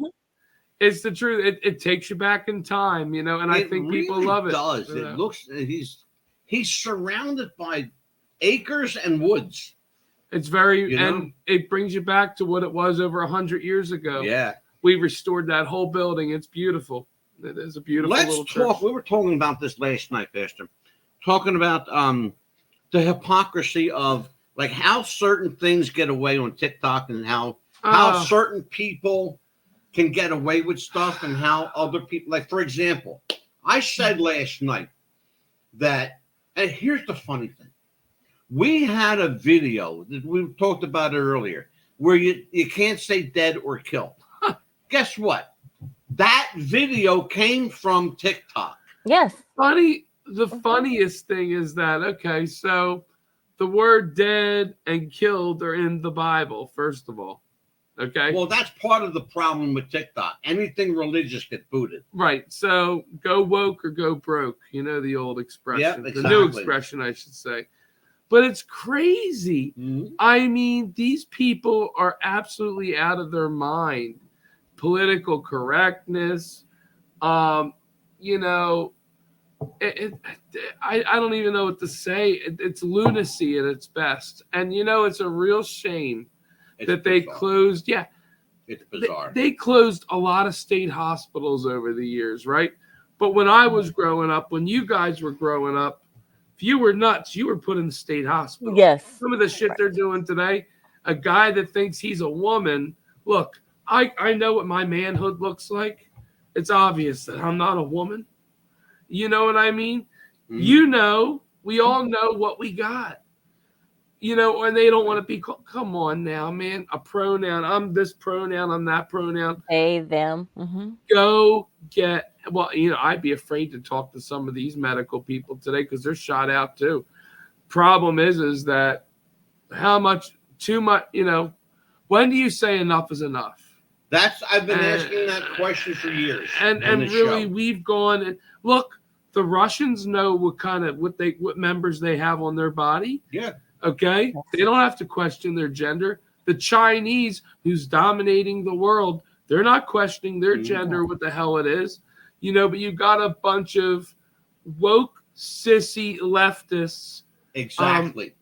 It's the truth. It takes you back in time, and I think people really love it. Does you know? it looks he's surrounded by acres and woods. It's very, You know? and it brings you back to what it was over 100 years ago. Yeah. We restored that whole building. It's beautiful. It is a beautiful Let's little talk. church. We were talking about this last night, Pastor. Talking about the hypocrisy of like how certain things get away on TikTok and how certain people can get away with stuff and how other people, like for example, I said last night that, and here's the funny thing. We had a video that we talked about it earlier where you can't say dead or kill. Guess what? That video came from TikTok. Yes. The funniest thing is that, okay, so the word dead and killed are in the Bible, first of all. Okay. Well, that's part of the problem with TikTok. Anything religious gets booted. Right. So go woke or go broke. You know the old expression. Yep, The exactly. new expression, I should say. But it's crazy. Mm-hmm. I mean, these people are absolutely out of their mind. Political correctness. You know, I don't even know what to say. It's lunacy at its best. And, you know, it's a real shame that they closed. Yeah. It's bizarre. They closed a lot of state hospitals over the years, right? But when I was growing up, when you guys were growing up, if you were nuts, you were put in the state hospital. Yes. Some of the shit they're doing today, a guy that thinks he's a woman, look, I know what my manhood looks like. It's obvious that I'm not a woman. You know what I mean? Mm-hmm. You know, we all know what we got. You know, and they don't want to be called. Come on now, man. A pronoun. I'm this pronoun. I'm that pronoun. They, them. Mm-hmm. Go get. Well, you know, I'd be afraid to talk to some of these medical people today because they're shot out too. Problem is that how much, too much, you know, when do you say enough is enough? I've been asking that question for years. And really, we've gone and look, the Russians know what members they have on their body. Yeah. Okay. They don't have to question their gender. The Chinese, who's dominating the world, they're not questioning their gender, what the hell it is. You know, but you got a bunch of woke, sissy leftists. Exactly.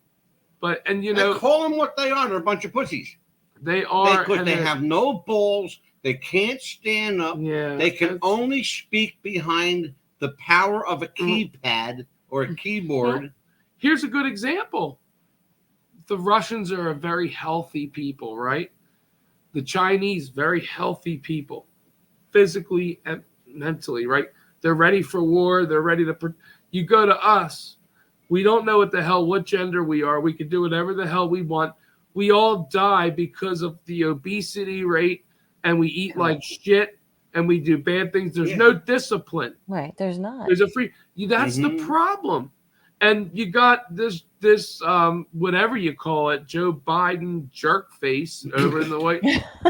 And you know, call them what they are. They're a bunch of pussies. They are. Because they have no balls. They can't stand up. Yeah. They can only speak behind the power of a keypad or a keyboard. Well, here's a good example. The Russians are a very healthy people, right? The Chinese, very healthy people, physically and mentally, right? They're ready for war. They're ready to. You go to us. We don't know what gender we are. We can do whatever the hell we want. We all die because of the obesity rate, and we eat like shit, and we do bad things. There's no discipline. Right. There's not. There's that's the problem. And you got this whatever you call it, Joe Biden jerk face over in the White,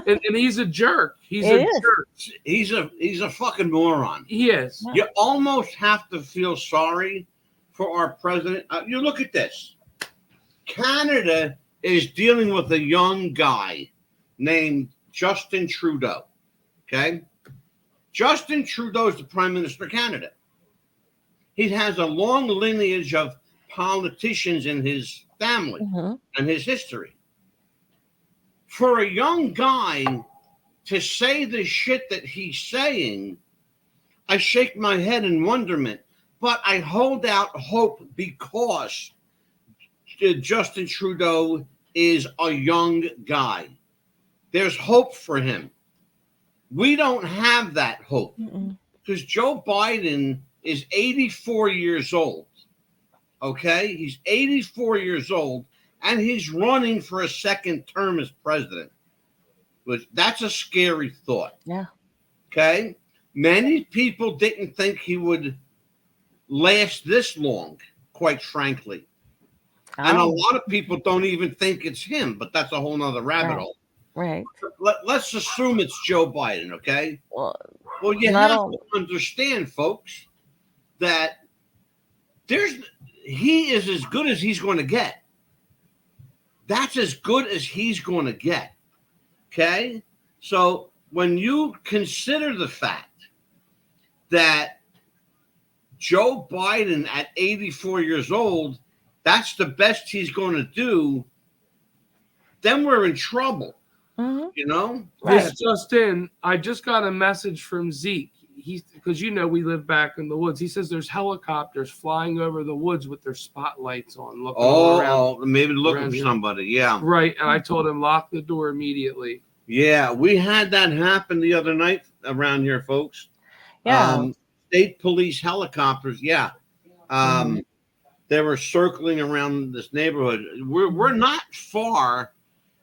and he's a jerk. He's a jerk. He's a fucking moron. He is. You almost have to feel sorry for our president. You look at this. Canada is dealing with a young guy named Justin Trudeau. Okay? Justin Trudeau is the Prime Minister of Canada. He has a long lineage of politicians in his family and his history. For a young guy to say the shit that he's saying, I shake my head in wonderment, but I hold out hope because Justin Trudeau is a young guy. There's hope for him. We don't have that hope because Joe Biden is 84 years old. Okay? He's 84 years old and he's running for a second term as president. That's a scary thought. Yeah. Okay? Many people didn't think he would last this long, quite frankly. And a lot of people don't even think it's him, but that's a whole nother rabbit hole. Right. Let's assume it's Joe Biden, okay? Well, you have to understand, folks, that he is as good as he's going to get. That's as good as he's going to get. Okay? So when you consider the fact that Joe Biden at 84 years old, that's the best he's going to do, then we're in trouble. Mm-hmm. You know? This just in, I just got a message from Zeke. He's because we live back in the woods. He says there's helicopters flying over the woods with their spotlights on, looking all around. Maybe looking for somebody. Yeah. Right. And I told him lock the door immediately. Yeah, we had that happen the other night around here, folks. Yeah. State police helicopters. Yeah. They were circling around this neighborhood. We're not far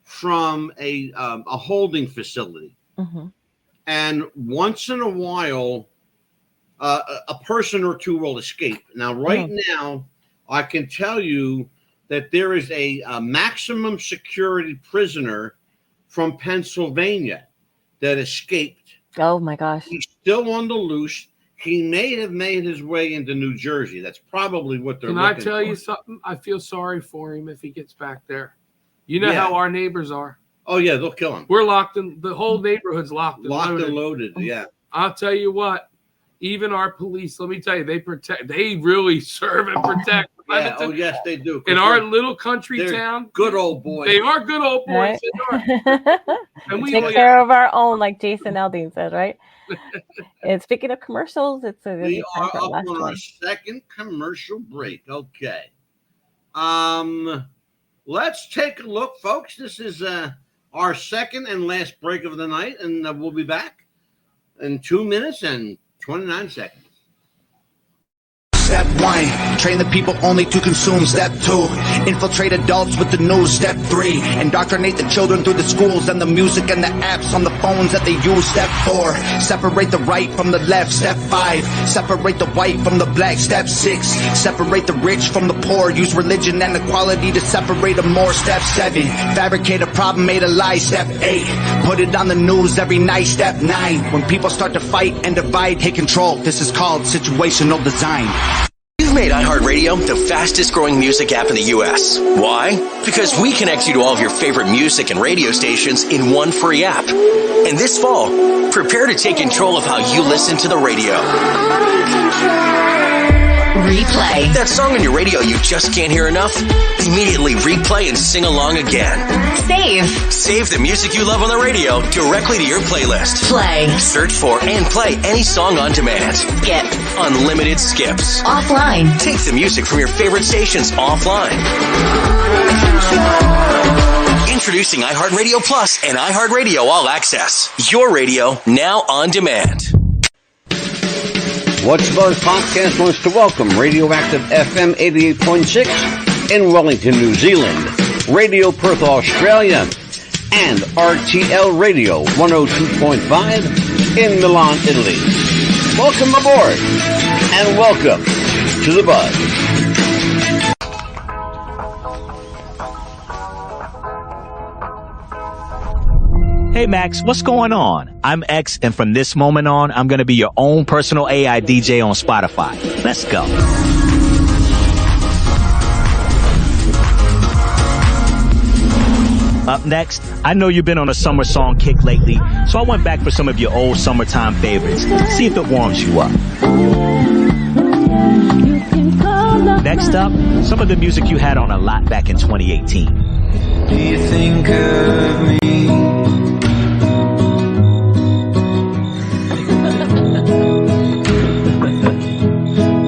from a holding facility. Mm-hmm. And once in a while, a person or two will escape. Now, right now, I can tell you that there is a maximum security prisoner from Pennsylvania that escaped. Oh, my gosh. He's still on the loose. He may have made his way into New Jersey. That's probably what they're looking for. Can I tell you something? I feel sorry for him if he gets back there. You know how our neighbors are. Oh, yeah, they'll kill him. We're locked in. The whole neighborhood's locked and loaded. Yeah. I'll tell you what. Even our police, let me tell you, they protect. They really serve and protect. Yeah. Oh, yes, they do. In our little country town, good old boys. They are good old boys. Right? And we take care of our own, like Jason Aldean said, right? And speaking of commercials, we are up on our second commercial break. Okay. Let's take a look, folks. This is our second and last break of the night, and we'll be back in 2 minutes and 29 seconds. Step 1, train the people only to consume. Step 2, infiltrate adults with the news. Step 3, indoctrinate the children through the schools and the music and the apps on the phones that they use. Step 4, separate the right from the left. Step 5, separate the white from the black. Step 6, separate the rich from the poor. Use religion and equality to separate them more. Step 7, fabricate a problem, made a lie. Step 8, put it on the news every night. Step 9, when people start to fight and divide, take control. This is called situational design. You've made iHeartRadio the fastest growing music app in the U.S. Why? Because we connect you to all of your favorite music and radio stations in one free app. And this fall, prepare to take control of how you listen to the radio. Replay. That song on your radio you just can't hear enough? Immediately replay and sing along again. Save. Save the music you love on the radio directly to your playlist. Play. Search for and play any song on demand. Skip. Unlimited skips. Offline. Take the music from your favorite stations offline. Introducing iHeartRadio Plus and iHeartRadio All Access. Your radio now on demand. What's the Buzz Podcast wants to welcome Radioactive FM 88.6 in Wellington, New Zealand, Radio Perth, Australia, and RTL Radio 102.5 in Milan, Italy. Welcome aboard, and welcome to the Buzz. Hey Max, what's going on? I'm X, and from this moment on, I'm going to be your own personal AI DJ on Spotify. Let's go. Up next, I know you've been on a summer song kick lately, so I went back for some of your old summertime favorites. See if it warms you up. Next up, some of the music you had on a lot back in 2018. Do you think of me?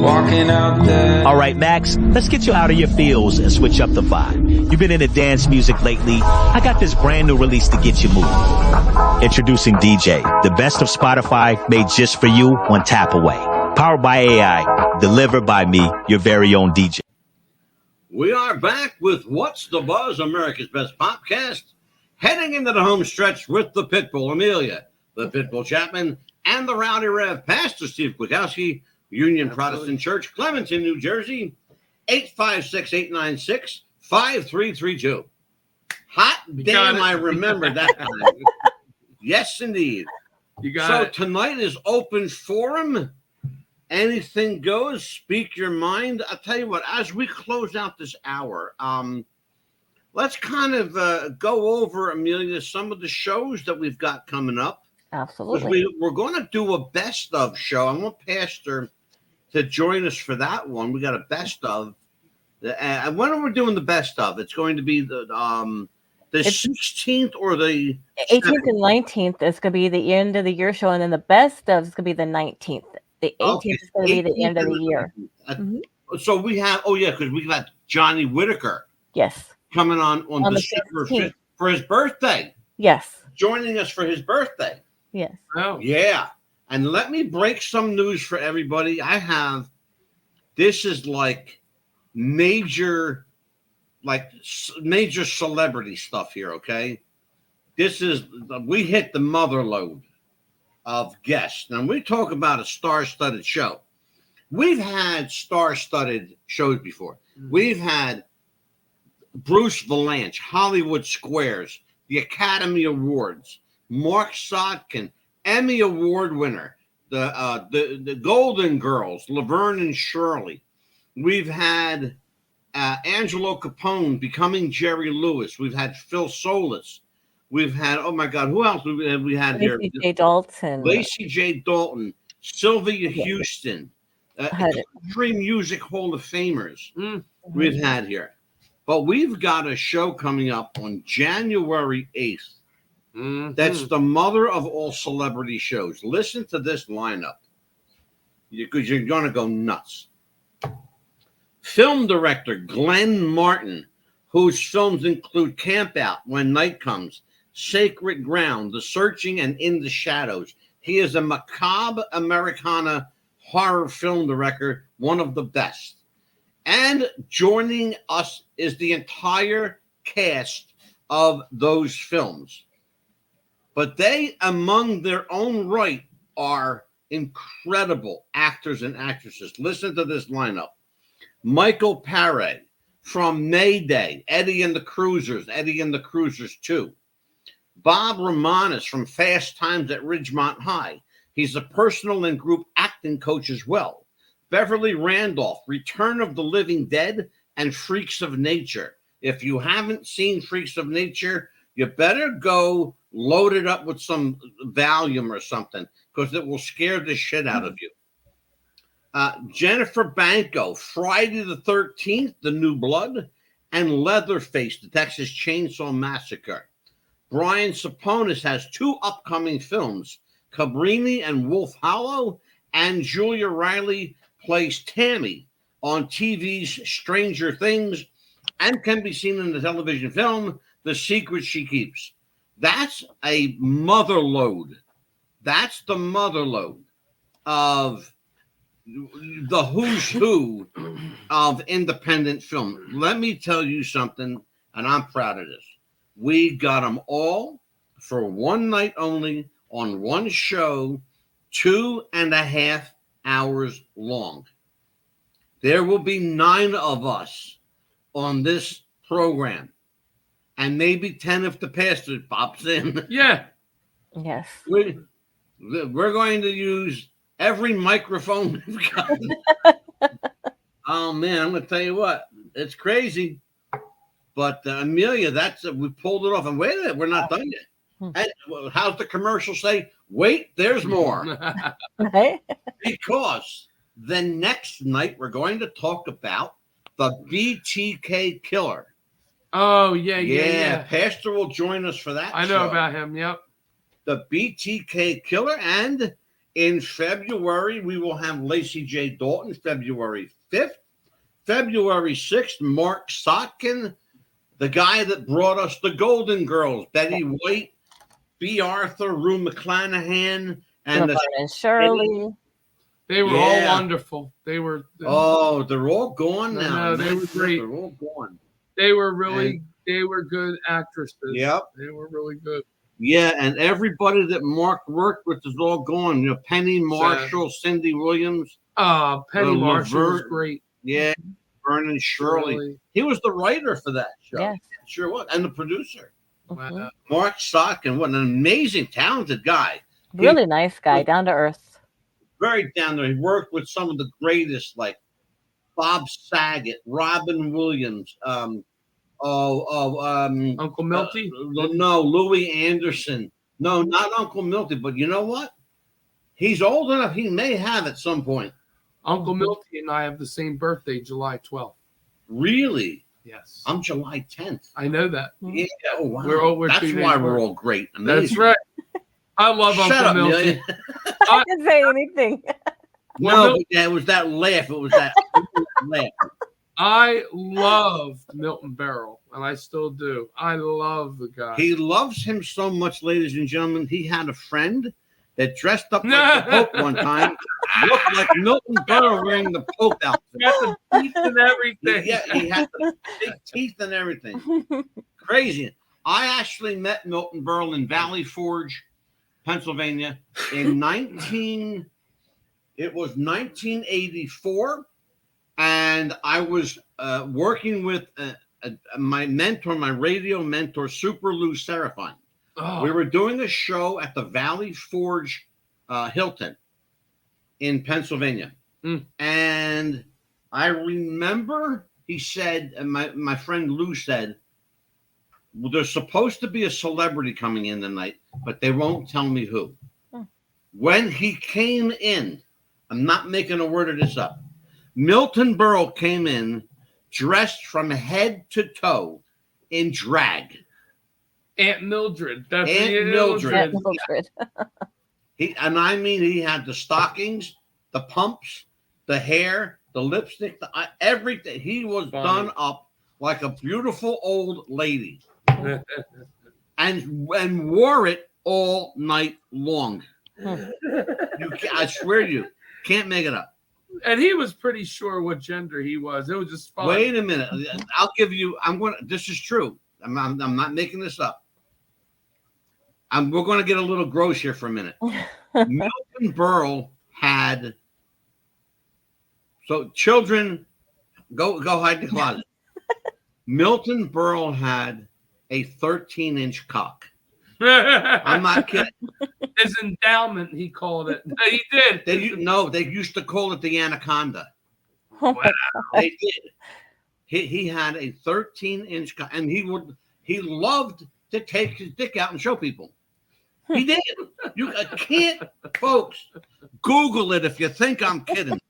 Walking out there. All right, Max, let's get you out of your feels and switch up the vibe. You've been into dance music lately. I got this brand new release to get you moving. Introducing DJ, the best of Spotify made just for you, one tap away. Powered by AI, delivered by me, your very own DJ. We are back with What's the Buzz, America's Best Popcast, heading into the home stretch with the Pitbull Amelia, the Pitbull Chapman, and the Rowdy Rev, Pastor Steve Kwiatkowski, Union Protestant Church, Clementon, New Jersey, 856-896-5332. Hot damn, I remember that time. Yes, indeed. You got so it. Tonight is open forum, anything goes. Speak your mind. I'll tell you what. As we close out this hour, let's kind of go over, Amelia, some of the shows that we've got coming up. Absolutely. We're going to do a best of show. I want Pastor to join us for that one. We got a best of. And when are we doing the best of? It's going to be the 16th or the 18th and 19th is going to be the end of the year show, and then the best of is going to be the 19th. The 18th is going to be the end of the year. So we have, because we got Johnny Whitaker. Yes. Coming on December 5th for his birthday. Yes. Joining us for his birthday. Yes. Oh. Yeah. And let me break some news for everybody. This is like major celebrity stuff here, okay? We hit the mother load of guests. Now, we talk about a star-studded show. We've had star-studded shows before. We've had Bruce Valanche, Hollywood Squares, the Academy Awards, Mark Sotkin, Emmy Award winner, the Golden Girls, Laverne and Shirley. We've had Angelo Capone becoming Jerry Lewis. We've had Phil Solis. We've had, oh my God, who else we had here? Lacey J. Dalton. Lacey J. Dalton, Sylvia Houston, Country Music Hall of Famers we've had here. But we've got a show coming up on January 8th. That's the mother of all celebrity shows. Listen to this lineup because you're going to go nuts. Film director Glenn Martin, whose films include Camp Out, When Night Comes, Sacred Ground, The Searching, and In the Shadows. He is a macabre Americana horror film director, one of the best. And joining us is the entire cast of those films. But they, among their own right, are incredible actors and actresses. Listen to this lineup. Michael Paré from Mayday, Eddie and the Cruisers 2. Bob Romanes from Fast Times at Ridgemont High. He's a personal and group acting coach as well. Beverly Randolph, Return of the Living Dead, and Freaks of Nature. If you haven't seen Freaks of Nature, you better go load it up with some Valium or something, because it will scare the shit out of you. Jennifer Banco, Friday the 13th, The New Blood, and Leatherface, The Texas Chainsaw Massacre. Brian Saponis has 2 upcoming films, Cabrini and Wolf Hollow, and Julia Riley plays Tammy on TV's Stranger Things and can be seen in the television film The Secret She Keeps. That's a mother load. That's the mother load of the who's who of independent film. Let me tell you something, and I'm proud of this. We got them all for one night only on one show, 2.5 hours long. There will be 9 of us on this program, and maybe 10 if the pastor pops in. Yeah. Yes. We're going to use every microphone we've got. Oh man, I'm going to tell you what, it's crazy. But Amelia, we pulled it off. And wait a minute, we're not done yet. And how's the commercial say? Wait, there's more. Because the next night we're going to talk about the BTK Killer. Oh, yeah. Pastor will join us for that. I know about him, yep. The BTK Killer. And in February, we will have Lacey J. Dalton, February 5th. February 6th, Mark Sotkin, the guy that brought us the Golden Girls, Betty White, B. Arthur, Rue McClanahan, and Shirley. They were all wonderful. They're all gone now. No, they were great. They're all gone. They were they were good actresses. Yep. They were really good. Yeah, and everybody that Mark worked with is all gone. You know, Penny Marshall, Cindy Williams. Penny Marshall was great. Yeah, Vernon Shirley. He was the writer for that show. Yes. Sure was. And the producer. Wow. Mark Sotkin, what an amazing, talented guy. Really nice guy, down to earth. Very down there. He worked with some of the greatest, like Bob Saget, Robin Williams, Uncle Milty? No, Louis Anderson. No, not Uncle Milty, but you know what? He's old enough. He may have at some point. Uncle Milty and I have the same birthday, July 12th. Really? Yes. I'm July 10th. I know that. Yeah. Oh, wow. We're That's 2 days why we're apart. all great. Amazing. That's right. I love Shut Uncle up, Milty. Amelia. I didn't say anything. No, but yeah, it was that laugh. It was that laugh. I loved Milton Berle, and I still do. I love the guy. He loves him so much, ladies and gentlemen. He had a friend that dressed up like the Pope one time, looked like Milton Berle wearing the Pope outfit. He had the teeth and everything. Yeah, he had the big teeth and everything. Crazy. I actually met Milton Berle in Valley Forge, Pennsylvania, in 1984, and I was working with my mentor, my radio mentor, Super Lou Serafine. Oh. We were doing a show at the Valley Forge Hilton in Pennsylvania. And I remember he said, and my friend Lou said, well, there's supposed to be a celebrity coming in tonight, but they won't tell me who. When he came in, I'm not making a word of this up, Milton Berle came in dressed from head to toe in drag. Aunt Mildred. That's Aunt Mildred. Aunt Mildred. He had the stockings, the pumps, the hair, the lipstick, everything. He was done up like a beautiful old lady, and wore it all night long. I swear to you, can't make it up. And he was pretty sure what gender he was. It was just fun. Wait a minute. I'll give you. This is true. I'm not making this up. We're going to get a little gross here for a minute. Milton Berle had. So children, go hide the closet. Milton Berle had a 13-inch cock. I'm not kidding. His endowment, he called it. He did. They used to call it the anaconda. Wow. They did. He had a 13-inch cock, and he loved to take his dick out and show people. He did. You can't, folks. Google it if you think I'm kidding.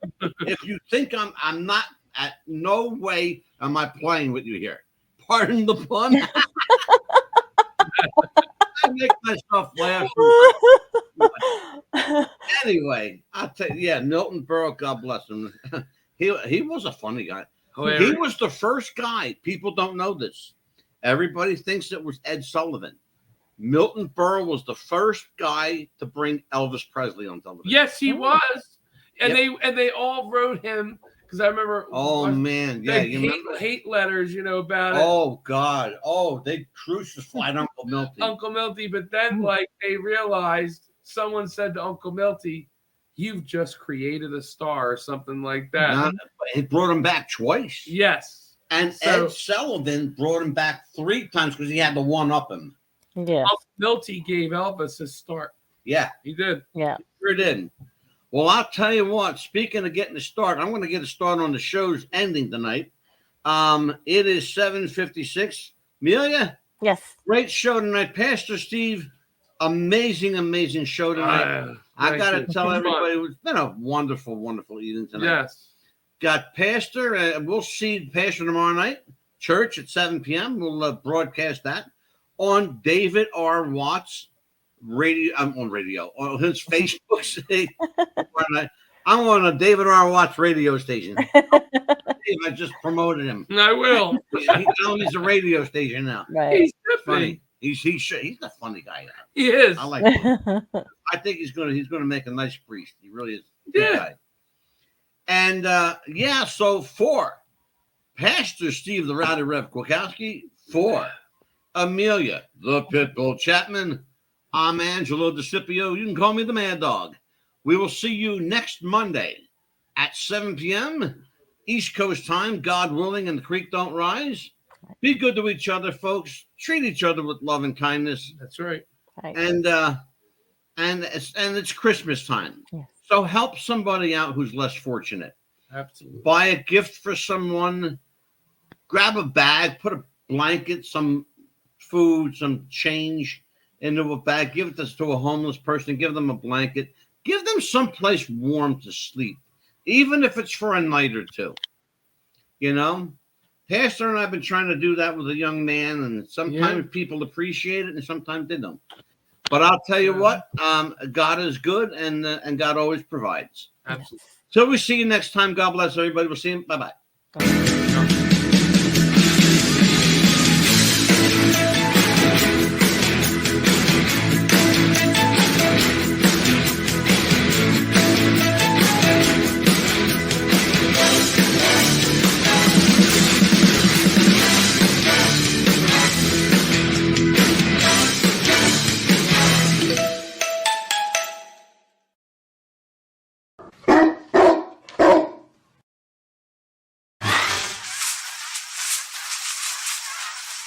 If you think I'm not. At no way am I playing with you here. Pardon the pun. I make myself laugh. Anyway, I'll tell you, yeah, Milton Berle, God bless him. He was a funny guy. Hilarious. He was the first guy. People don't know this. Everybody thinks it was Ed Sullivan. Milton Berle was the first guy to bring Elvis Presley on television. Yes, he was. And Yep. they all wrote him because I remember. Oh man, yeah, they you remember? hate letters, about it. Oh God, oh they crucified Uncle Milty. Uncle Milty, but then like they realized someone said to Uncle Milty, "You've just created a star," or something like that. It brought him back twice. Yes, and Ed Sullivan brought him back 3 times because he had to one up him. Yeah, Uncle Milty gave Elvis his start. Yeah, he did. Yeah, sure did. Well, I'll tell you what, speaking of getting a start, I'm going to get a start on the show's ending tonight. It is 7:56. Amelia? Yes. Great show tonight. Pastor Steve, amazing show tonight. I got to tell everybody, it's been a wonderful, wonderful evening tonight. Yes. Got Pastor, we'll see Pastor tomorrow night, church at 7 p.m. We'll broadcast that on David R. Watts radio. I'm on radio on his Facebook. I'm on a David R. Watts radio station. I just promoted him. I will. He's a radio station now. Right. He's funny. He's a funny guy. He is. I like him. I think he's gonna make a nice priest. He really is. Good guy. And so for Pastor Steve the Rowdy Rev Kwakowski, for Amelia the Pitbull Chapman, I'm Angelo DeCipio. You can call me the Mad Dog. We will see you next Monday at 7 p.m. East Coast time, God willing, and the creek don't rise. Be good to each other, folks. Treat each other with love and kindness. That's right. And it's Christmas time. Yes. So help somebody out who's less fortunate. Absolutely. Buy a gift for someone. Grab a bag, put a blanket, some food, some change into a bag. Give it to a homeless person. Give them a blanket. Give them someplace warm to sleep, even if it's for a night or two. You know? Pastor and I have been trying to do that with a young man, and sometimes people appreciate it and sometimes they don't. But I'll tell you what, God is good, and God always provides. Absolutely. So we see you next time. God bless everybody. We'll see you. Bye-bye.